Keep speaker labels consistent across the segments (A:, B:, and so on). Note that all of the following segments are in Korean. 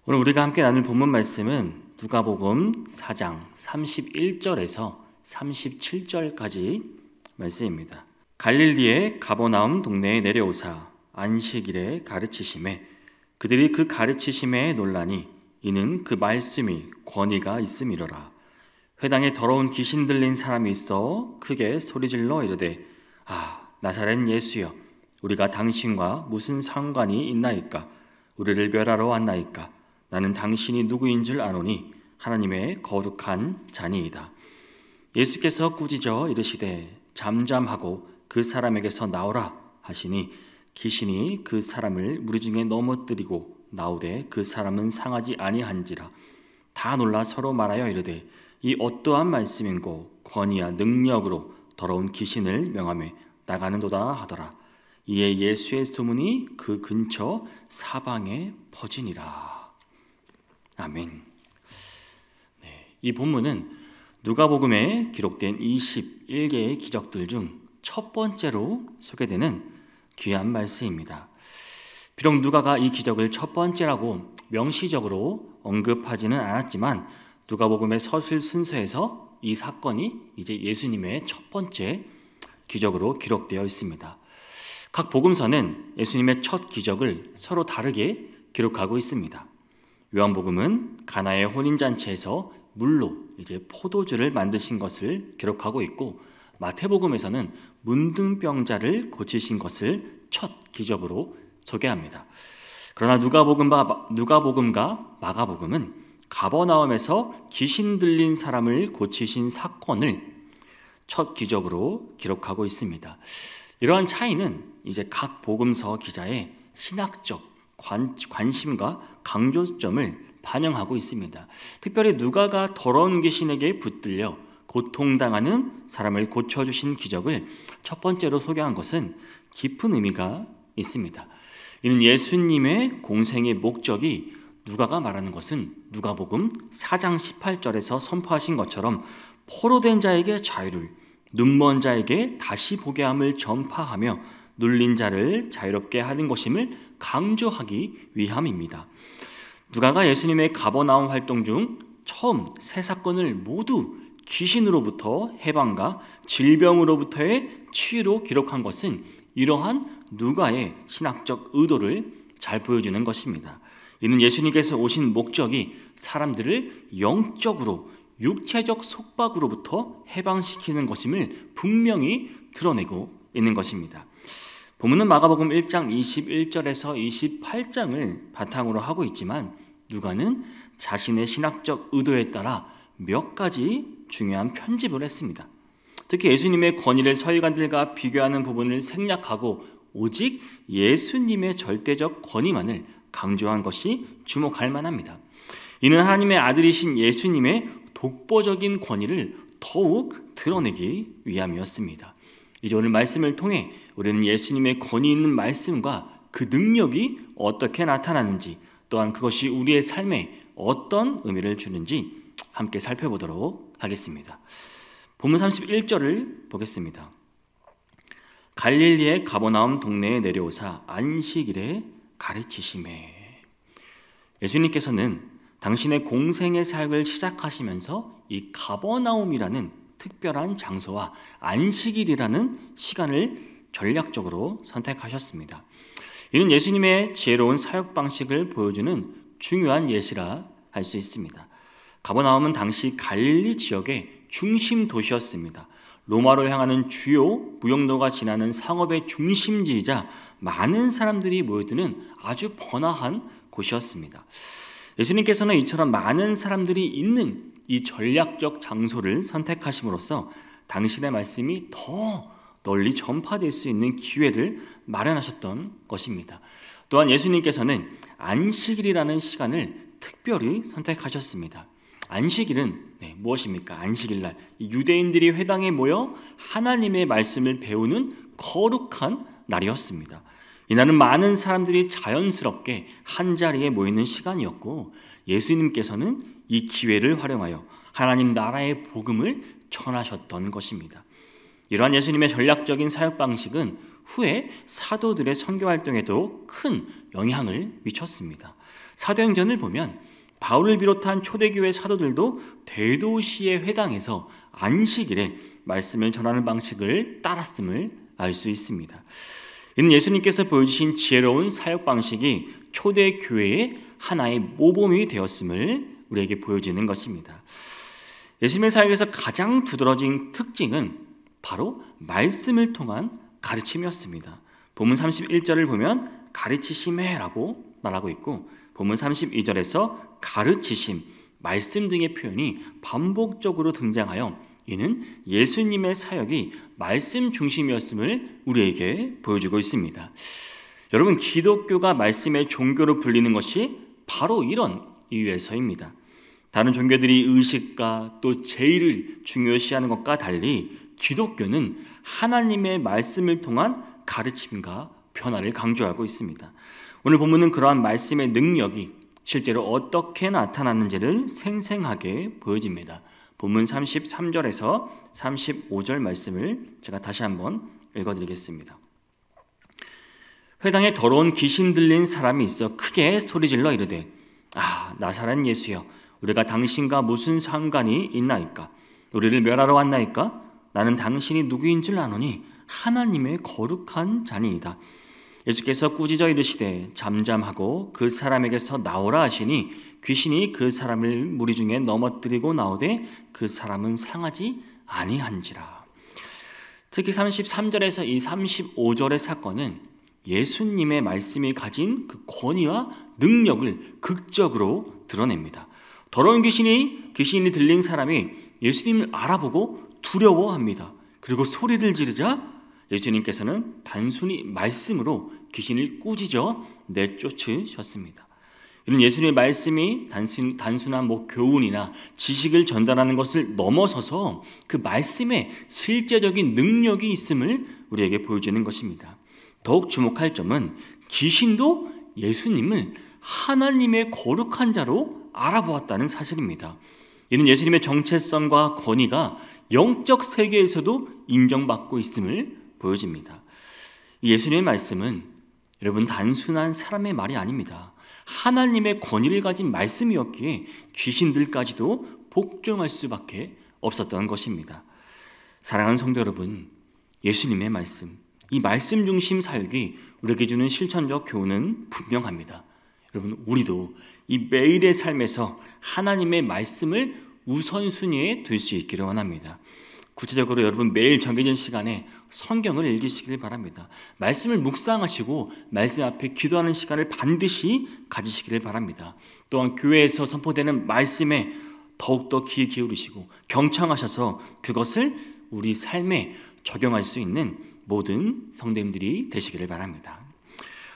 A: 오늘 우리가 함께 나눌 본문 말씀은 누가복음 4장 31절에서 37절까지 말씀입니다. 갈릴리의 가버나움 동네에 내려오사 안식일에 가르치심에 그들이 그 가르치심에 놀라니 이는 그 말씀이 권위가 있음이로라. 회당에 더러운 귀신 들린 사람이 있어 크게 소리질러 이르되 나사렛 예수여, 우리가 당신과 무슨 상관이 있나이까? 우리를 멸하러 왔나이까? 나는 당신이 누구인 줄 아노니 하나님의 거룩한 자니이다. 예수께서 꾸짖어 이르시되 잠잠하고 그 사람에게서 나오라 하시니 귀신이 그 사람을 무리 중에 넘어뜨리고 나오되 그 사람은 상하지 아니한지라. 다 놀라 서로 말하여 이르되 이 어떠한 말씀인고 권위와 능력으로 더러운 귀신을 명하며 나가는도다 하더라. 이에 예수의 소문이 그 근처 사방에 퍼지니라. 아멘. 이 본문은 누가복음에 기록된 21개의 기적들 중 첫 번째로 소개되는 귀한 말씀입니다. 비록 누가가 이 기적을 첫 번째라고 명시적으로 언급하지는 않았지만 누가복음의 서술 순서에서 이 사건이 이제 예수님의 첫 번째 기적으로 기록되어 있습니다. 각 복음서는 예수님의 첫 기적을 서로 다르게 기록하고 있습니다. 요한복음은 가나의 혼인잔치에서 물로 이제 포도주를 만드신 것을 기록하고 있고, 마태복음에서는 문둥병자를 고치신 것을 첫 기적으로 소개합니다. 그러나 누가복음과 마가복음은 가버나움에서 귀신 들린 사람을 고치신 사건을 첫 기적으로 기록하고 있습니다. 이러한 차이는 이제 각 복음서 기자의 신학적 관심과 강조점을 반영하고 있습니다. 특별히 누가가 더러운 귀신에게 붙들려 고통당하는 사람을 고쳐주신 기적을 첫 번째로 소개한 것은 깊은 의미가 있습니다. 이는 예수님의 공생의 목적이 누가가 말하는 것은 누가복음 4장 18절에서 선포하신 것처럼 포로된 자에게 자유를, 눈먼 자에게 다시 보게 함을 전파하며 눌린 자를 자유롭게 하는 것임을 강조하기 위함입니다. 누가가 예수님의 가버나움 활동 중 처음 세 사건을 모두 귀신으로부터 해방과 질병으로부터의 치유로 기록한 것은 이러한 누가의 신학적 의도를 잘 보여주는 것입니다. 이는 예수님께서 오신 목적이 사람들을 영적으로 육체적 속박으로부터 해방시키는 것임을 분명히 드러내고 있는 것입니다. 본문은 마가복음 1장 21절에서 28장을 바탕으로 하고 있지만 누가는 자신의 신학적 의도에 따라 몇 가지 중요한 편집을 했습니다. 특히 예수님의 권위를 서기관들과 비교하는 부분을 생략하고 오직 예수님의 절대적 권위만을 강조한 것이 주목할 만합니다. 이는 하나님의 아들이신 예수님의 독보적인 권위를 더욱 드러내기 위함이었습니다. 이제 오늘 말씀을 통해 우리는 예수님의 권위 있는 말씀과 그 능력이 어떻게 나타나는지, 또한 그것이 우리의 삶에 어떤 의미를 주는지 함께 살펴보도록 하겠습니다. 본문 31절을 보겠습니다. 갈릴리의 가버나움 동네에 내려오사 안식일에 가르치심에. 예수님께서는 당신의 공생의 사역을 시작하시면서 이 가버나움이라는 특별한 장소와 안식일이라는 시간을 전략적으로 선택하셨습니다. 이는 예수님의 지혜로운 사역 방식을 보여주는 중요한 예시라 할 수 있습니다. 가버나움은 당시 갈릴리 지역의 중심 도시였습니다. 로마로 향하는 주요 무역로가 지나는 상업의 중심지이자 많은 사람들이 모여드는 아주 번화한 곳이었습니다. 예수님께서는 이처럼 많은 사람들이 있는 이 전략적 장소를 선택하심으로써 당신의 말씀이 더 널리 전파될 수 있는 기회를 마련하셨던 것입니다. 또한 예수님께서는 안식일이라는 시간을 특별히 선택하셨습니다. 안식일은 무엇입니까? 안식일날 유대인들이 회당에 모여 하나님의 말씀을 배우는 거룩한 날이었습니다. 이날은 많은 사람들이 자연스럽게 한자리에 모이는 시간이었고, 예수님께서는 이 기회를 활용하여 하나님 나라의 복음을 전하셨던 것입니다. 이러한 예수님의 전략적인 사역 방식은 후에 사도들의 선교 활동에도 큰 영향을 미쳤습니다. 사도행전을 보면 바울을 비롯한 초대교회 사도들도 대도시의 회당에서 안식일에 말씀을 전하는 방식을 따랐음을 알 수 있습니다. 이는 예수님께서 보여주신 지혜로운 사역 방식이 초대교회의 하나의 모범이 되었음을 우리에게 보여주는 것입니다. 예수님의 사역에서 가장 두드러진 특징은 바로 말씀을 통한 가르침이었습니다. 본문 31절을 보면 가르치심에라고 말하고 있고, 본문 32절에서 가르치심, 말씀 등의 표현이 반복적으로 등장하여 이는 예수님의 사역이 말씀 중심이었음을 우리에게 보여주고 있습니다. 여러분, 기독교가 말씀의 종교로 불리는 것이 바로 이런 이유에서입니다. 다른 종교들이 의식과 또 제의를 중요시하는 것과 달리 기독교는 하나님의 말씀을 통한 가르침과 변화를 강조하고 있습니다. 오늘 본문은 그러한 말씀의 능력이 실제로 어떻게 나타났는지를 생생하게 보여집니다. 본문 33절에서 35절 말씀을 제가 다시 한번 읽어드리겠습니다. 회당에 더러운 귀신 들린 사람이 있어 크게 소리질러 이르되, 나사렛 예수여, 우리가 당신과 무슨 상관이 있나이까? 우리를 멸하러 왔나이까? 나는 당신이 누구인 줄 아노니 하나님의 거룩한 자니이다. 예수께서 꾸짖어 이르시되 잠잠하고 그 사람에게서 나오라 하시니 귀신이 그 사람을 무리 중에 넘어뜨리고 나오되 그 사람은 상하지 아니한지라. 특히 33절에서 이 35절의 사건은 예수님의 말씀이 가진 그 권위와 능력을 극적으로 드러냅니다. 더러운 귀신이 들린 사람이 예수님을 알아보고 두려워합니다. 그리고 소리를 지르자 예수님께서는 단순히 말씀으로 귀신을 꾸짖어 내쫓으셨습니다. 이는 예수님의 말씀이 단순한 교훈이나 지식을 전달하는 것을 넘어서서 그 말씀에 실제적인 능력이 있음을 우리에게 보여주는 것입니다. 더욱 주목할 점은 귀신도 예수님을 하나님의 거룩한 자로 알아보았다는 사실입니다. 이는 예수님의 정체성과 권위가 영적 세계에서도 인정받고 있음을 보여집니다. 예수님의 말씀은 여러분 단순한 사람의 말이 아닙니다. 하나님의 권위를 가진 말씀이었기에 귀신들까지도 복종할 수밖에 없었던 것입니다. 사랑하는 성도 여러분, 예수님의 말씀, 이 말씀 중심 사역이 우리에게 주는 실천적 교훈은 분명합니다. 여러분, 우리도 이 매일의 삶에서 하나님의 말씀을 우선순위에 둘 수 있기를 원합니다. 구체적으로 여러분 매일 정해진 시간에 성경을 읽으시길 바랍니다. 말씀을 묵상하시고 말씀 앞에 기도하는 시간을 반드시 가지시기를 바랍니다. 또한 교회에서 선포되는 말씀에 더욱더 귀 기울이시고 경청하셔서 그것을 우리 삶에 적용할 수 있는 모든 성도님들이 되시기를 바랍니다.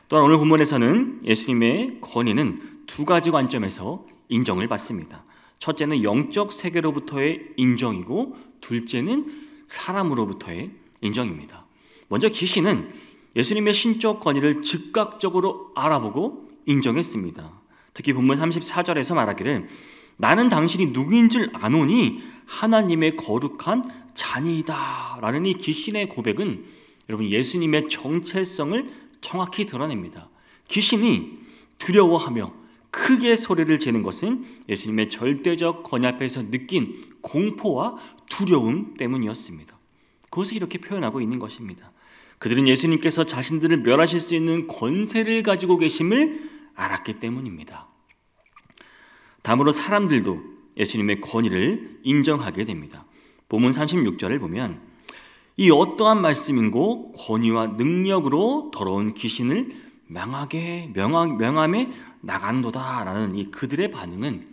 A: 또한 오늘 본문에서는 예수님의 권위는 두 가지 관점에서 인정을 받습니다. 첫째는 영적 세계로부터의 인정이고 둘째는 사람으로부터의 인정입니다. 먼저 귀신은 예수님의 신적 권위를 즉각적으로 알아보고 인정했습니다. 특히 본문 34절에서 말하기를 나는 당신이 누구인 줄 아노니 하나님의 거룩한 자니이다 라는 이 귀신의 고백은 여러분 예수님의 정체성을 정확히 드러냅니다. 귀신이 두려워하며 크게 소리를 지는 것은 예수님의 절대적 권위 앞에서 느낀 공포와 두려움 때문이었습니다. 그것을 이렇게 표현하고 있는 것입니다. 그들은 예수님께서 자신들을 멸하실 수 있는 권세를 가지고 계심을 알았기 때문입니다. 다음으로 사람들도 예수님의 권위를 인정하게 됩니다. 본문 36절을 보면 이 어떠한 말씀인고 권위와 능력으로 더러운 귀신을 명함에 나간도다라는 이 그들의 반응은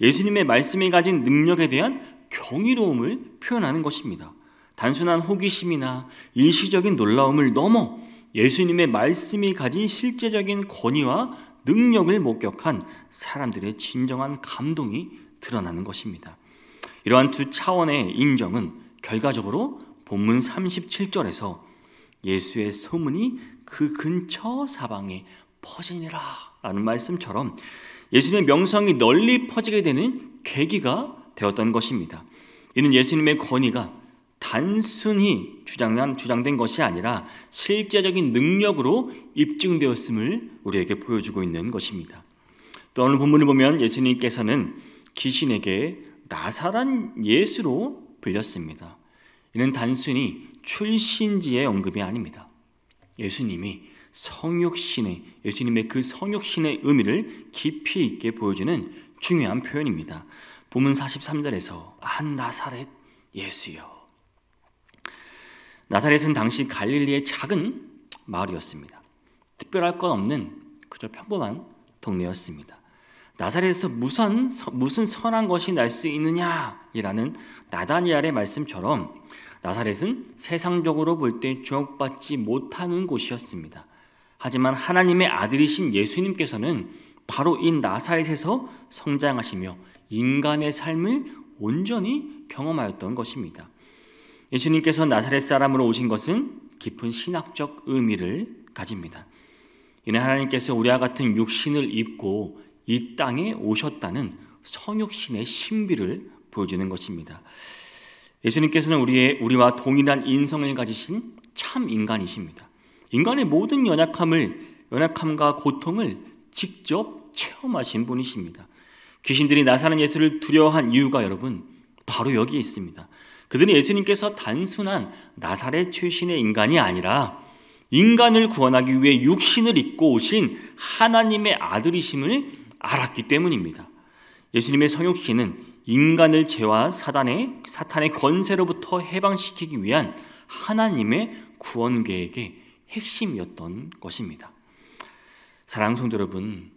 A: 예수님의 말씀이 가진 능력에 대한 경이로움을 표현하는 것입니다. 단순한 호기심이나 일시적인 놀라움을 넘어 예수님의 말씀이 가진 실제적인 권위와 능력을 목격한 사람들의 진정한 감동이 드러나는 것입니다. 이러한 두 차원의 인정은 결과적으로 본문 37절에서 예수의 소문이 그 근처 사방에 퍼지니라 라는 말씀처럼 예수님의 명성이 널리 퍼지게 되는 계기가 되었던 것입니다. 이는 예수님의 권위가 단순히 주장된 것이 아니라 실제적인 능력으로 입증되었음을 우리에게 보여주고 있는 것입니다. 또 오늘 본문을 보면 예수님께서는 귀신에게 나사렛 예수로 불렸습니다. 이는 단순히 출신지의 언급이 아닙니다. 예수님의 그 성육신의 의미를 깊이 있게 보여주는 중요한 표현입니다. 본문 43절에서 나사렛 예수여. 나사렛은 당시 갈릴리의 작은 마을이었습니다. 특별할 것 없는 그저 평범한 동네였습니다. 나사렛에서 무슨 선한 것이 날 수 있느냐이라는 나다니엘의 말씀처럼 나사렛은 세상적으로 볼 때 주목받지 못하는 곳이었습니다. 하지만 하나님의 아들이신 예수님께서는 바로 이 나사렛에서 성장하시며 인간의 삶을 온전히 경험하였던 것입니다. 예수님께서 나사렛 사람으로 오신 것은 깊은 신학적 의미를 가집니다. 이는 하나님께서 우리와 같은 육신을 입고 이 땅에 오셨다는 성육신의 신비를 보여주는 것입니다. 예수님께서는 우리와 동일한 인성을 가지신 참 인간이십니다. 인간의 모든 연약함과 고통을 직접 체험하신 분이십니다. 귀신들이 나사렛 예수를 두려워한 이유가 여러분 바로 여기에 있습니다. 그들은 예수님께서 단순한 나사렛 출신의 인간이 아니라 인간을 구원하기 위해 육신을 입고 오신 하나님의 아들이심을 알았기 때문입니다. 예수님의 성육신은 인간을 죄와 사탄의 권세로부터 해방시키기 위한 하나님의 구원 계획의 핵심이었던 것입니다. 사랑하는 성도 여러분,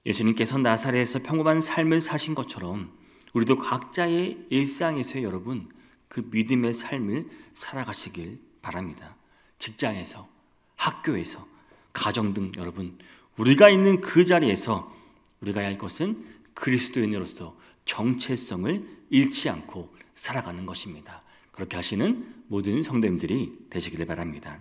A: 예수님께서 나사렛에서 평범한 삶을 사신 것처럼 우리도 각자의 일상에서 여러분 그 믿음의 삶을 살아가시길 바랍니다. 직장에서, 학교에서, 가정 등 여러분 우리가 있는 그 자리에서 우리가 해야 할 것은 그리스도인으로서 정체성을 잃지 않고 살아가는 것입니다. 그렇게 하시는 모든 성도님들이 되시기를 바랍니다.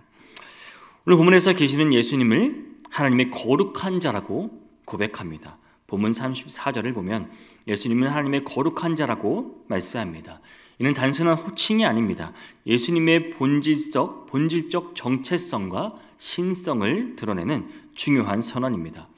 A: 오늘 본문에서 계시는 예수님을 하나님의 거룩한 자라고 고백합니다. 본문 34절을 보면 예수님은 하나님의 거룩한 자라고 말씀합니다. 이는 단순한 호칭이 아닙니다. 예수님의 본질적 정체성과 신성을 드러내는 중요한 선언입니다.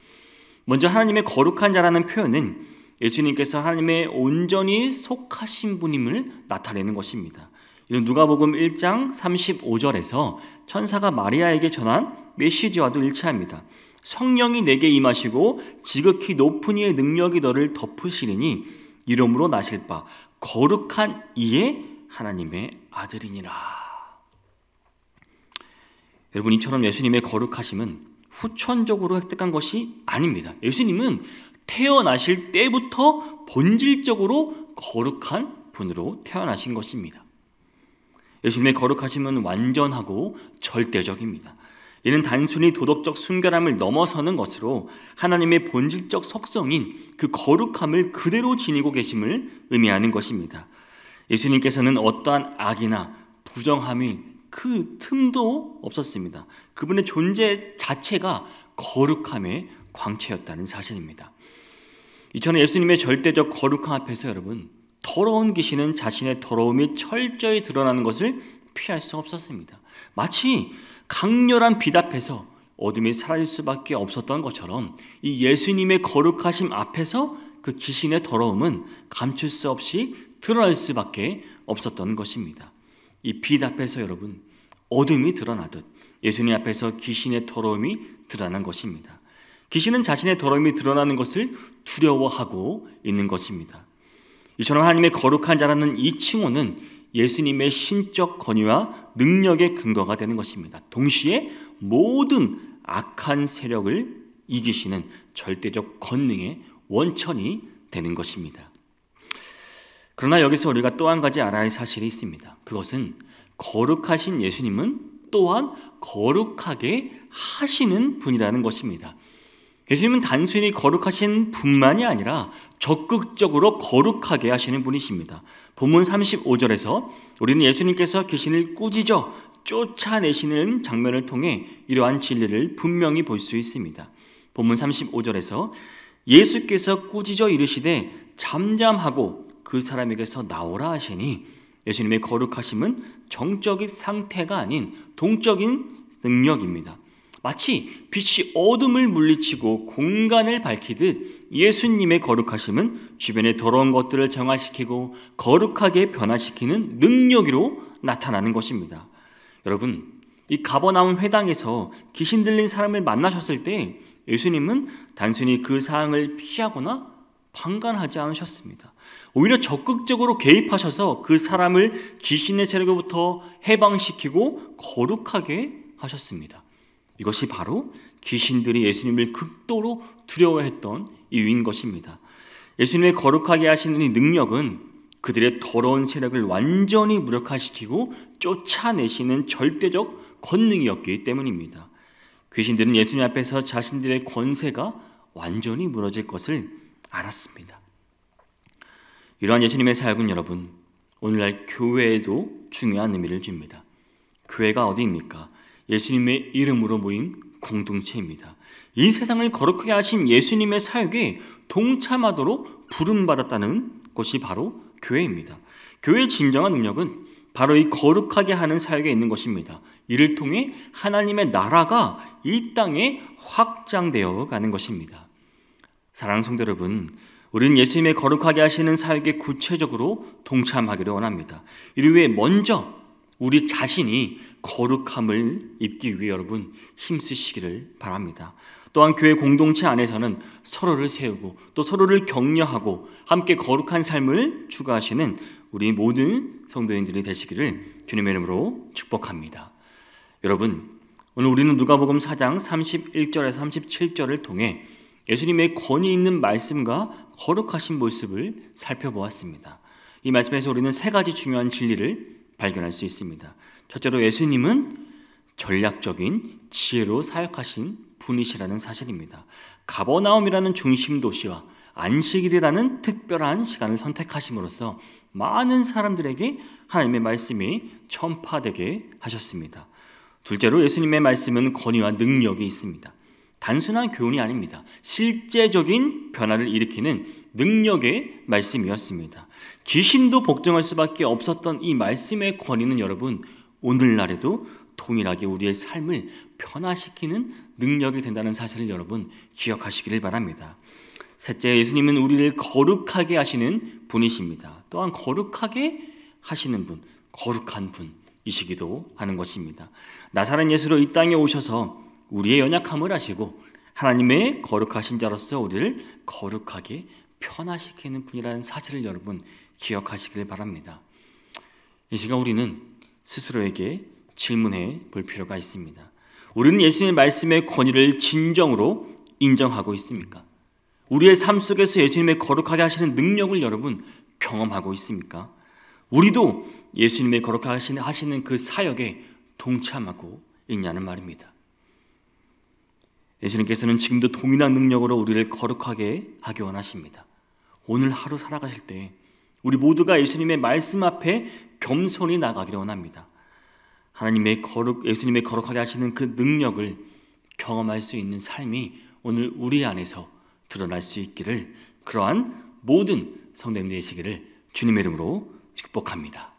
A: 먼저 하나님의 거룩한 자라는 표현은 예수님께서 하나님의 온전히 속하신 분임을 나타내는 것입니다. 이는 누가복음 1장 35절에서 천사가 마리아에게 전한 메시지와도 일치합니다. 성령이 내게 임하시고 지극히 높은 이의 능력이 너를 덮으시리니 이름으로 나실 바 거룩한 이의 하나님의 아들이니라. 여러분, 이처럼 예수님의 거룩하심은 후천적으로 획득한 것이 아닙니다. 예수님은 태어나실 때부터 본질적으로 거룩한 분으로 태어나신 것입니다. 예수님의 거룩하심은 완전하고 절대적입니다. 이는 단순히 도덕적 순결함을 넘어서는 것으로 하나님의 본질적 속성인 그 거룩함을 그대로 지니고 계심을 의미하는 것입니다. 예수님께서는 어떠한 악이나 부정함이 그 틈도 없었습니다. 그분의 존재 자체가 거룩함의 광채였다는 사실입니다. 이처럼 예수님의 절대적 거룩함 앞에서 여러분 더러운 귀신은 자신의 더러움이 철저히 드러나는 것을 피할 수 없었습니다. 마치 강렬한 빛 앞에서 어둠이 사라질 수밖에 없었던 것처럼 이 예수님의 거룩하심 앞에서 그 귀신의 더러움은 감출 수 없이 드러날 수밖에 없었던 것입니다. 이 빛 앞에서 여러분 어둠이 드러나듯 예수님 앞에서 귀신의 더러움이 드러난 것입니다. 귀신은 자신의 더러움이 드러나는 것을 두려워하고 있는 것입니다. 이처럼 하나님의 거룩한 자라는 이 칭호는 예수님의 신적 권위와 능력의 근거가 되는 것입니다. 동시에 모든 악한 세력을 이기시는 절대적 권능의 원천이 되는 것입니다. 그러나 여기서 우리가 또 한 가지 알아야 할 사실이 있습니다. 그것은 거룩하신 예수님은 또한 거룩하게 하시는 분이라는 것입니다. 예수님은 단순히 거룩하신 분만이 아니라 적극적으로 거룩하게 하시는 분이십니다. 본문 35절에서 우리는 예수님께서 귀신을 꾸짖어 쫓아내시는 장면을 통해 이러한 진리를 분명히 볼 수 있습니다. 본문 35절에서 예수께서 꾸짖어 이르시되 잠잠하고 그 사람에게서 나오라 하시니 예수님의 거룩하심은 정적인 상태가 아닌 동적인 능력입니다. 마치 빛이 어둠을 물리치고 공간을 밝히듯 예수님의 거룩하심은 주변의 더러운 것들을 정화시키고 거룩하게 변화시키는 능력으로 나타나는 것입니다. 여러분, 이 가버나움 회당에서 귀신 들린 사람을 만나셨을 때 예수님은 단순히 그 상황을 피하거나 방관하지 않으셨습니다. 오히려 적극적으로 개입하셔서 그 사람을 귀신의 세력으로부터 해방시키고 거룩하게 하셨습니다. 이것이 바로 귀신들이 예수님을 극도로 두려워했던 이유인 것입니다. 예수님의 거룩하게 하시는 이 능력은 그들의 더러운 세력을 완전히 무력화시키고 쫓아내시는 절대적 권능이었기 때문입니다. 귀신들은 예수님 앞에서 자신들의 권세가 완전히 무너질 것을 알았습니다. 이러한 예수님의 사역은 여러분, 오늘날 교회에도 중요한 의미를 줍니다. 교회가 어디입니까? 예수님의 이름으로 모인 공동체입니다. 이 세상을 거룩하게 하신 예수님의 사역에 동참하도록 부름받았다는 것이 바로 교회입니다. 교회의 진정한 능력은 바로 이 거룩하게 하는 사역에 있는 것입니다. 이를 통해 하나님의 나라가 이 땅에 확장되어 가는 것입니다. 사랑하는 성도 여러분, 우리는 예수님의 거룩하게 하시는 사역에 구체적으로 동참하기를 원합니다. 이를 위해 먼저 우리 자신이 거룩함을 입기 위해 여러분 힘쓰시기를 바랍니다. 또한 교회 공동체 안에서는 서로를 세우고 또 서로를 격려하고 함께 거룩한 삶을 추구하시는 우리 모든 성도인들이 되시기를 주님의 이름으로 축복합니다. 여러분, 오늘 우리는 누가복음 4장 31절에서 37절을 통해 예수님의 권위 있는 말씀과 거룩하신 모습을 살펴보았습니다. 이 말씀에서 우리는 세 가지 중요한 진리를 발견할 수 있습니다. 첫째로 예수님은 전략적인 지혜로 사역하신 분이시라는 사실입니다. 가버나움이라는 중심 도시와 안식일이라는 특별한 시간을 선택하심으로써 많은 사람들에게 하나님의 말씀이 전파되게 하셨습니다. 둘째로 예수님의 말씀은 권위와 능력이 있습니다. 단순한 교훈이 아닙니다. 실제적인 변화를 일으키는 능력의 말씀이었습니다. 귀신도 복종할 수밖에 없었던 이 말씀의 권위는 여러분, 오늘날에도 동일하게 우리의 삶을 변화시키는 능력이 된다는 사실을 여러분 기억하시기를 바랍니다. 셋째, 예수님은 우리를 거룩하게 하시는 분이십니다. 또한 거룩하게 하시는 분, 거룩한 분이시기도 하는 것입니다. 나사렛 예수로 이 땅에 오셔서 우리의 연약함을 아시고 하나님의 거룩하신 자로서 우리를 거룩하게 변화시키는 분이라는 사실을 여러분 기억하시길 바랍니다. 이 시간 우리는 스스로에게 질문해 볼 필요가 있습니다. 우리는 예수님의 말씀의 권위를 진정으로 인정하고 있습니까? 우리의 삶 속에서 예수님의 거룩하게 하시는 능력을 여러분 경험하고 있습니까? 우리도 예수님의 거룩하게 하시는 그 사역에 동참하고 있냐는 말입니다. 예수님께서는 지금도 동일한 능력으로 우리를 거룩하게 하기 원하십니다. 오늘 하루 살아가실 때 우리 모두가 예수님의 말씀 앞에 겸손히 나가기를 원합니다. 예수님의 거룩하게 하시는 그 능력을 경험할 수 있는 삶이 오늘 우리 안에서 드러날 수 있기를, 그러한 모든 성도님 되시기를 주님의 이름으로 축복합니다.